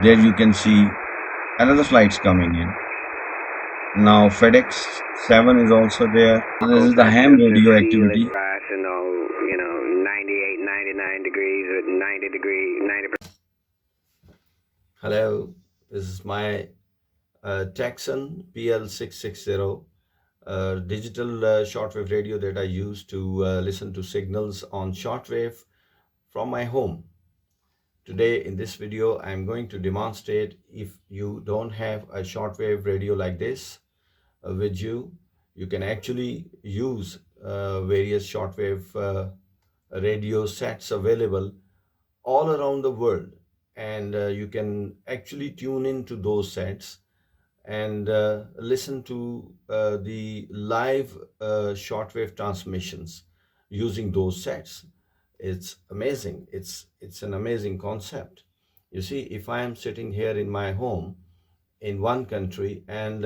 There you can see another flights coming in. Now FedEx 7 is also there. This is the ham radio activity. 98, 99 degrees with 90%. Hello, this is my Texan PL660 digital shortwave radio that I use to listen to signals on shortwave from my home. Today in this video, I'm going to demonstrate if you don't have a shortwave radio like this with you, you can actually use various shortwave radio sets available all around the world, and you can actually tune into those sets and listen to the live shortwave transmissions using those sets. It's amazing. It's an amazing concept. You see, if I am sitting here in my home in one country and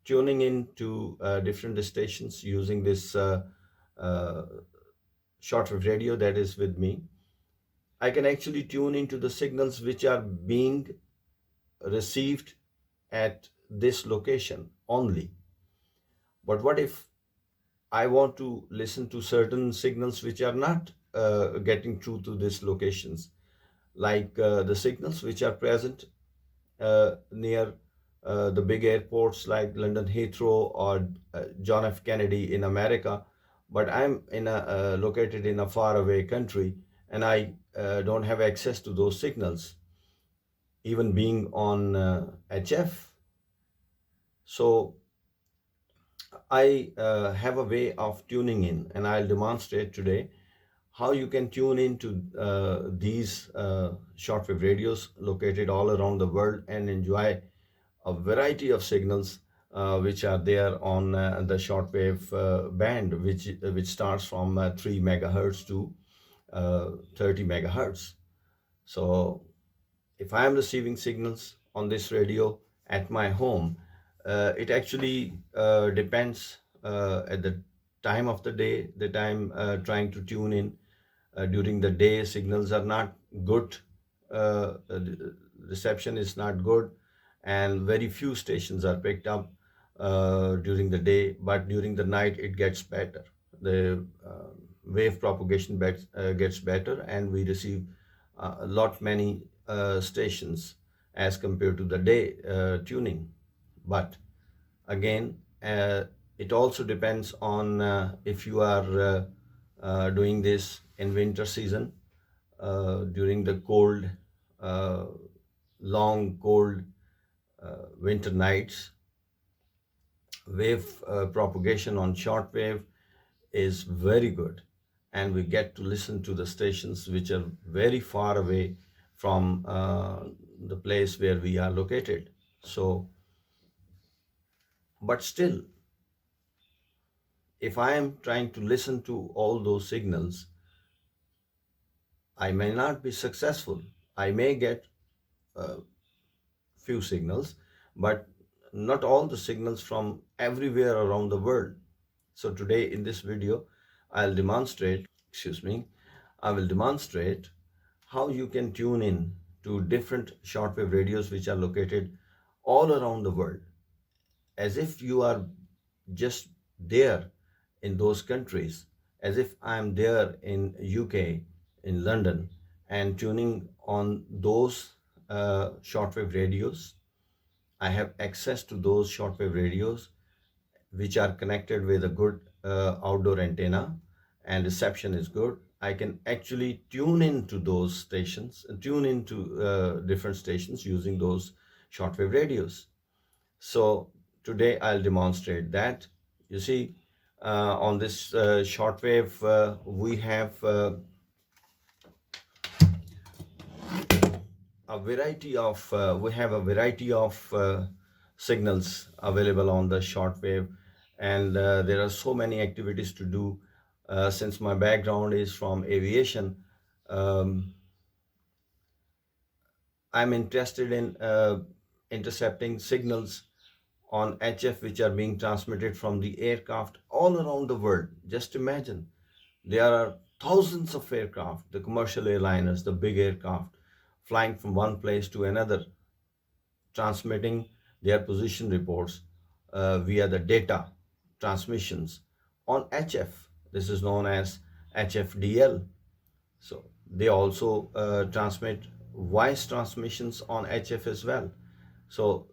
tuning into different stations using this shortwave radio that is with me, I can actually tune into the signals which are being received at this location only. But what if I want to listen to certain signals which are not getting through to these locations, like the signals which are present near the big airports like London Heathrow or John F. Kennedy in America, but I'm located in a faraway country and I don't have access to those signals, even being on HF. So I have a way of tuning in, and I'll demonstrate today how you can tune into these shortwave radios located all around the world and enjoy a variety of signals which are there on the shortwave band, which starts from 3 megahertz to 30 megahertz. So if I am receiving signals on this radio at my home, it actually depends at the time of the day that I'm trying to tune in. During the day, signals are not good, reception is not good, and very few stations are picked up during the day, but during the night it gets better. The wave propagation gets better, and we receive a lot many stations as compared to the day tuning. But again, it also depends on if you are doing this in winter season, during the cold, long cold winter nights. Wave propagation on shortwave is very good, and we get to listen to the stations which are very far away from the place where we are located. So, but still, if I am trying to listen to all those signals, I may not be successful. I may get few signals, but not all the signals from everywhere around the world. So today in this video, I will demonstrate how you can tune in to different shortwave radios which are located all around the world, as if you are just there in those countries, as if I'm there in UK, in London, and tuning on those shortwave radios. I have access to those shortwave radios which are connected with a good outdoor antenna, and reception is good. I can actually tune into those stations, tune into different stations using those shortwave radios. So today I'll demonstrate that. You see, on this shortwave, we have a variety of signals available on the shortwave, and there are so many activities to do. Since my background is from aviation, I'm interested in intercepting signals on HF which are being transmitted from the aircraft all around the world. Just imagine, there are thousands of aircraft, the commercial airliners, the big aircraft flying from one place to another, transmitting their position reports via the data transmissions on HF. This is known as HFDL. So they also transmit voice transmissions on HF as well. So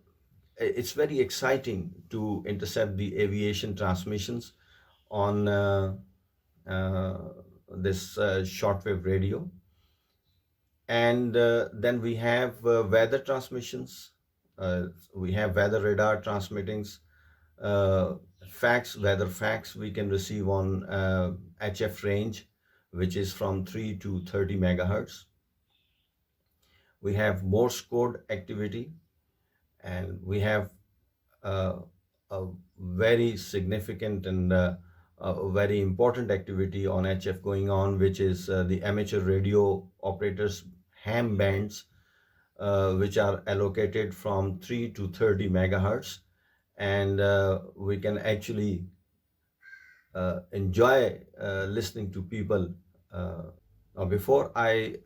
it's very exciting to intercept the aviation transmissions on this shortwave radio. And then we have weather transmissions. We have weather radar transmittings, weather facts we can receive on HF range, which is from 3 to 30 megahertz. We have Morse code activity, and we have a very significant and a very important activity on HF going on, which is the amateur radio operators ham bands, which are allocated from 3 to 30 megahertz, and we can actually enjoy listening to people. Now, before I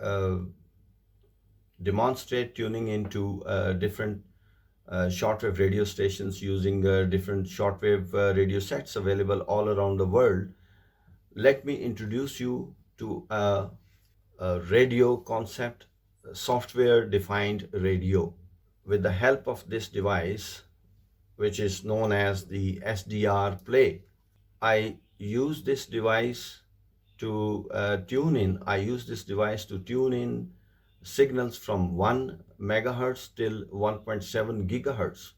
demonstrate tuning into different shortwave radio stations using different shortwave radio sets available all around the world, let me introduce you to a radio concept, software defined radio. With the help of this device, which is known as the SDR play, I use this device to tune in signals from 1 megahertz till 1.7 gigahertz.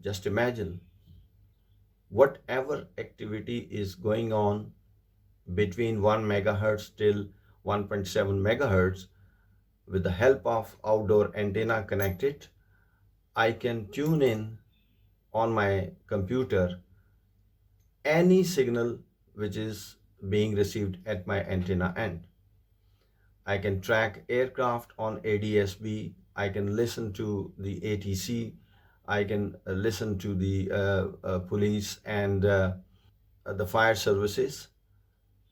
Just imagine, whatever activity is going on between 1 megahertz till 1.7 megahertz, with the help of outdoor antenna connected, I can tune in on my computer any signal which is being received at my antenna end. I can track aircraft on ADSB. I can listen to the ATC. I can listen to the police and the fire services.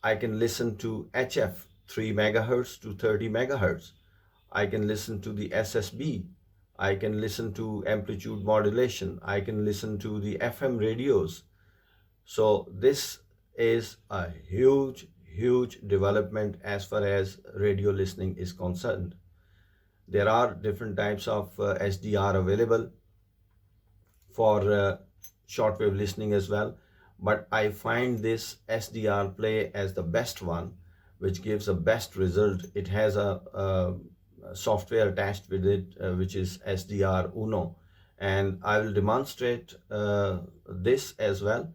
I can listen to HF 3 megahertz to 30 megahertz. I can listen to the SSB. I can listen to amplitude modulation. I can listen to the FM radios. So this is a huge development as far as radio listening is concerned. There are different types of SDR available for shortwave listening as well, but I find this SDR play as the best one, which gives a best result. It has a software attached with it, which is SDR Uno, and I will demonstrate this as well.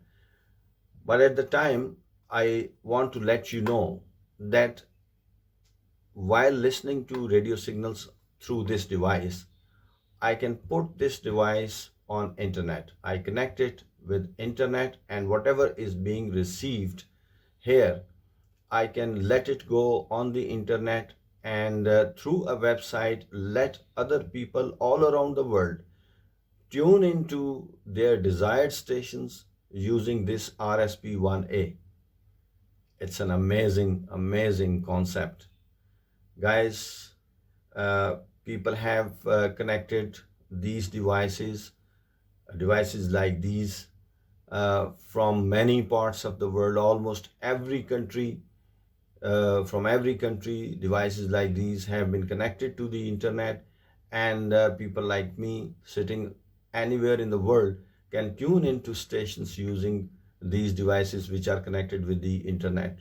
But at the time, I want to let you know that while listening to radio signals through this device, I can put this device on internet. I connect it with internet, and whatever is being received here, I can let it go on the internet, and through a website, let other people all around the world tune into their desired stations using this RSP1A. It's an amazing concept. Guys, people have connected these devices like these from many parts of the world, almost every country. From every country, devices like these have been connected to the internet, and people like me sitting anywhere in the world can tune into stations using these devices which are connected with the internet.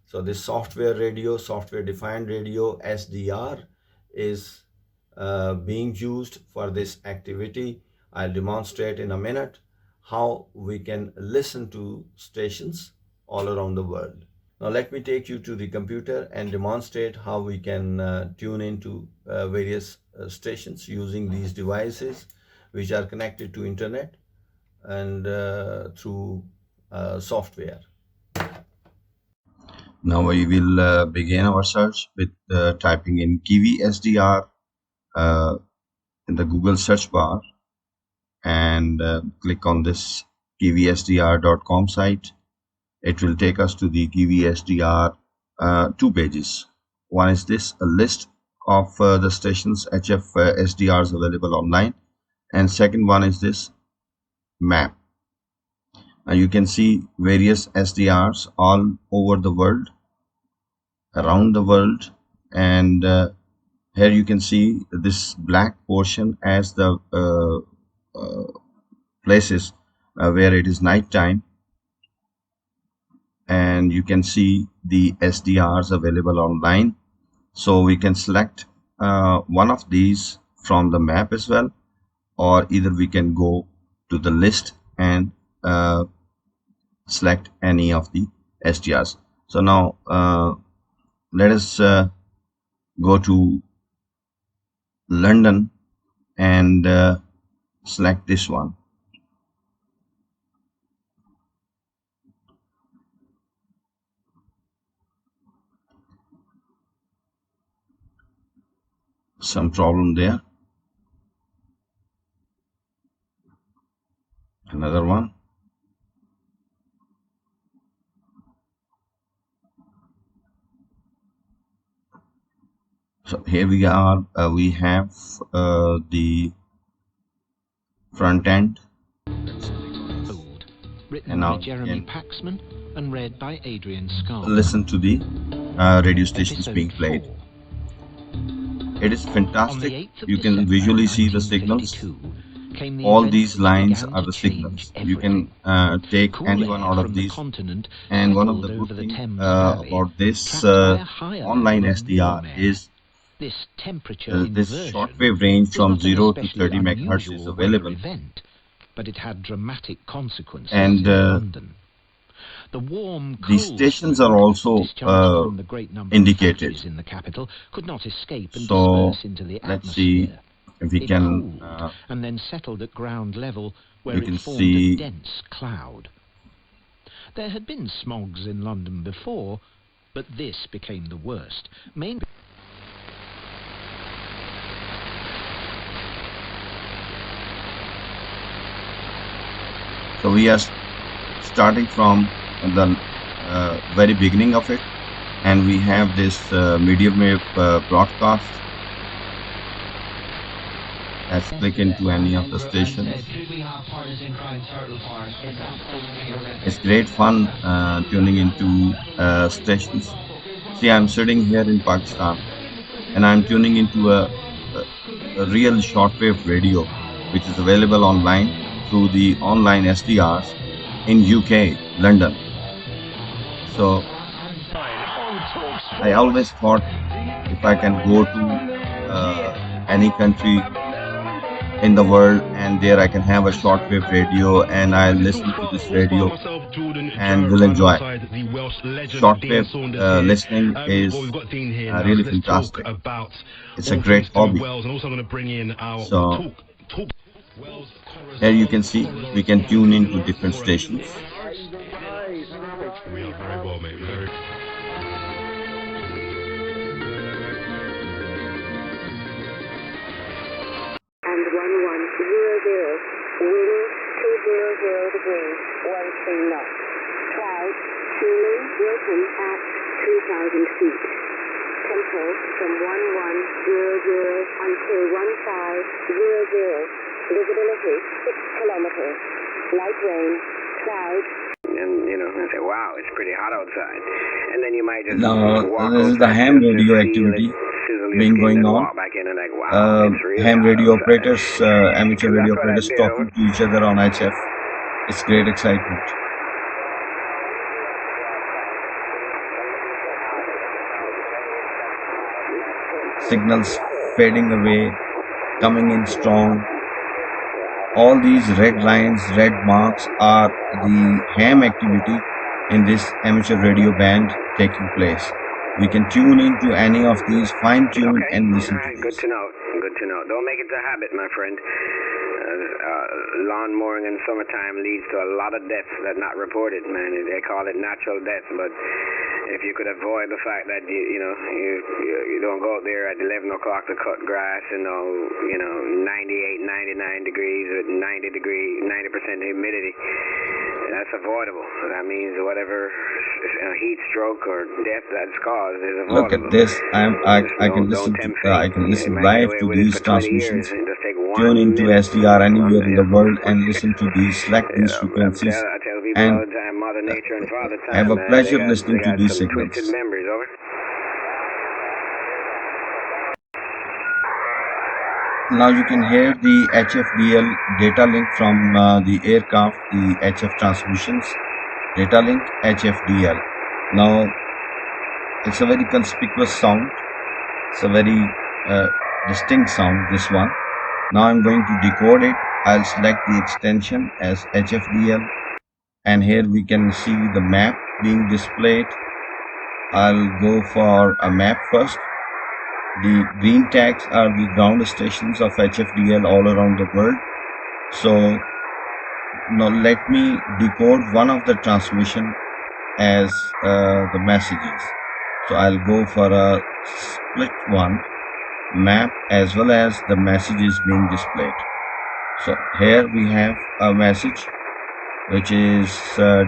So this software defined radio, SDR, is being used for this activity. I'll demonstrate in a minute how we can listen to stations all around the world. Now let me take you to the computer and demonstrate how we can tune into various stations using these devices which are connected to internet and through software. Now we will begin our search with typing in KiwiSDR in the Google search bar, and click on this KiwiSDR.com site. It will take us to the KiwiSDR 2 pages. One is this, a list of the stations HF SDRs available online, and second one is this map. You can see various SDRs all over the world, around the world, and here you can see this black portion as the places where it is night time, and you can see the SDRs available online. So we can select one of these from the map as well, or either we can go to the list and select any of the SDRs. So now let us go to London and select this one. Some problem there. Another one. So here we are. We have the front end. Written by Jeremy Paxman and read by Adrian Scarlett. Listen to the radio stations being played. It is fantastic. You can visually see the signals. All these lines are the signals. You can take any one out of these. And one of the good things about this online SDR is this shortwave range from 0 to 30 megahertz is available. But it had dramatic consequences and in London. The warm, these stations are also indicated in the capital could not escape and so disperse into the let's see atmosphere. if we It can cooled and then settled at ground level, where we it can formed see a dense cloud. There had been smogs in London before, but this became the worst. Mainly so we are starting from the very beginning of it, and we have this medium wave broadcast. Let's click into any of the stations. It's great fun tuning into stations. See, I'm sitting here in Pakistan and I'm tuning into a real shortwave radio, which is available online through the online SDRs in UK, London. So I always thought if I can go to any country in the world and there I can have a shortwave radio and I listen to this radio and will enjoy. Shortwave listening is really fantastic. It's a great hobby. So here you can see we can tune into different stations. We are very well, mate. Very. And 1100, wind 200 degrees, 13 knots. Cloud, Chile, Wilton at 2,000 feet. Tempo from 1100 until 1500. Visibility 6 kilometers. Light rain, cloud. And, you know, I say, wow, it's pretty hot outside. And then you might just Now, this is the ham radio activity being going on. Ham radio operators, amateur radio operators talking to each other on HF. It's great excitement. Signals fading away, coming in strong. All these red lines, red marks are the ham activity in this amateur radio band taking place. We can tune into any of these, fine tune and listen to Good these. to know. Good to know. Don't make it a habit, my friend. Lawn mowing in summertime leads to a lot of deaths that not reported, man. They call it natural deaths, but if you could avoid the fact that you don't go out there at 11 o'clock to cut grass and 98, 99 degrees with 90% humidity, That's avoidable. That means whatever heat stroke or death that's caused is avoidable. Look at this. I can listen Don't to tempt fate. I can listen You might get live away to with it these for 20 years transmissions. and just take 1 Tune into minute. SDR anywhere in the world and 1 listen to these, select these frequencies, I tell people and all the time, Mother Nature and Father Time, have a pleasure they listening to got these some signals. twisted memories, over. Now you can hear the HFDL data link from the aircraft, the HF transmissions, data link HFDL. Now it's a very conspicuous sound. It's a very distinct sound, this one. Now I'm going to decode it. I'll select the extension as HFDL, and here we can see the map being displayed. I'll go for a map first. The green tags are the ground stations of HFDL all around the world. So now let me decode one of the transmission as the messages. So I'll go for a split one, map as well as the messages being displayed. So here we have a message which is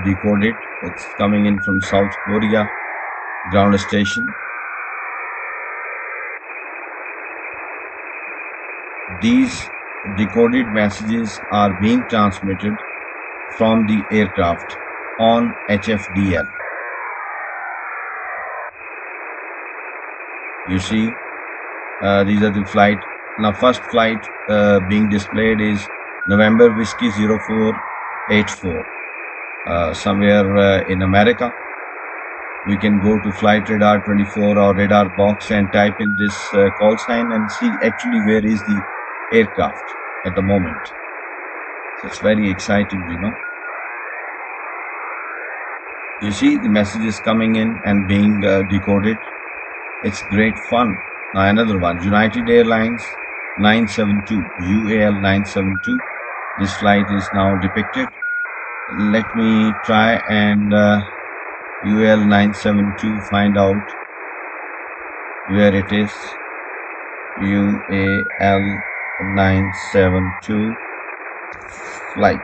decoded. It's coming in from South Korea ground station. These decoded messages are being transmitted from the aircraft on HFDL. You see, these are the flight. Now first flight being displayed is November Whiskey 0484, somewhere in America. We can go to Flight Radar 24 or Radar Box and type in this call sign and see actually where is the aircraft at the moment. So it's very exciting, you know. You see the messages coming in and being decoded. It's great fun. Now another one, United Airlines 972, UAL 972. This flight is now depicted. Let me try and UAL 972 find out where it is. UAL 972 flight.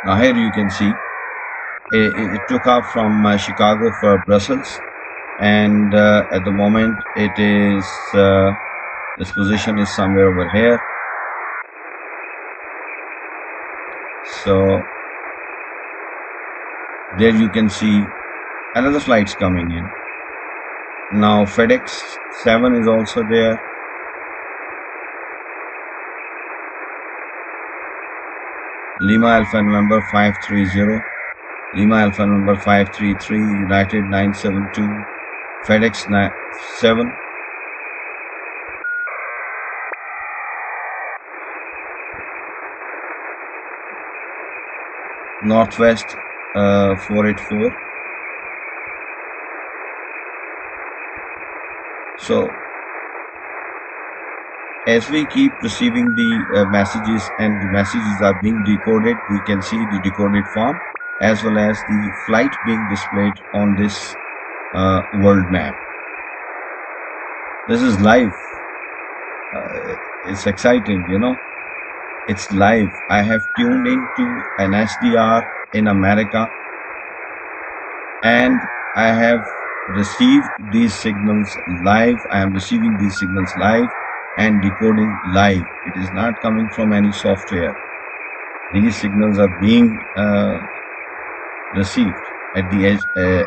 Now here you can see it took off from Chicago for Brussels, and at the moment it is this position is somewhere over here. So there you can see another flight's coming in. Now FedEx 7 is also there. Lima Alpha November 530, Lima Alpha November 533, United 972, FedEx 7. Northwest 484. So as we keep receiving the messages and the messages are being decoded, we can see the decoded form as well as the flight being displayed on this world map. This is live. It's exciting, you know. It's live. I have tuned into an SDR in America and I have received these signals live. I am receiving these signals live and decoding live. It is not coming from any software. These signals are being received at the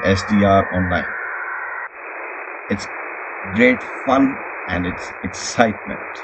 SDR online. It's great fun and it's excitement.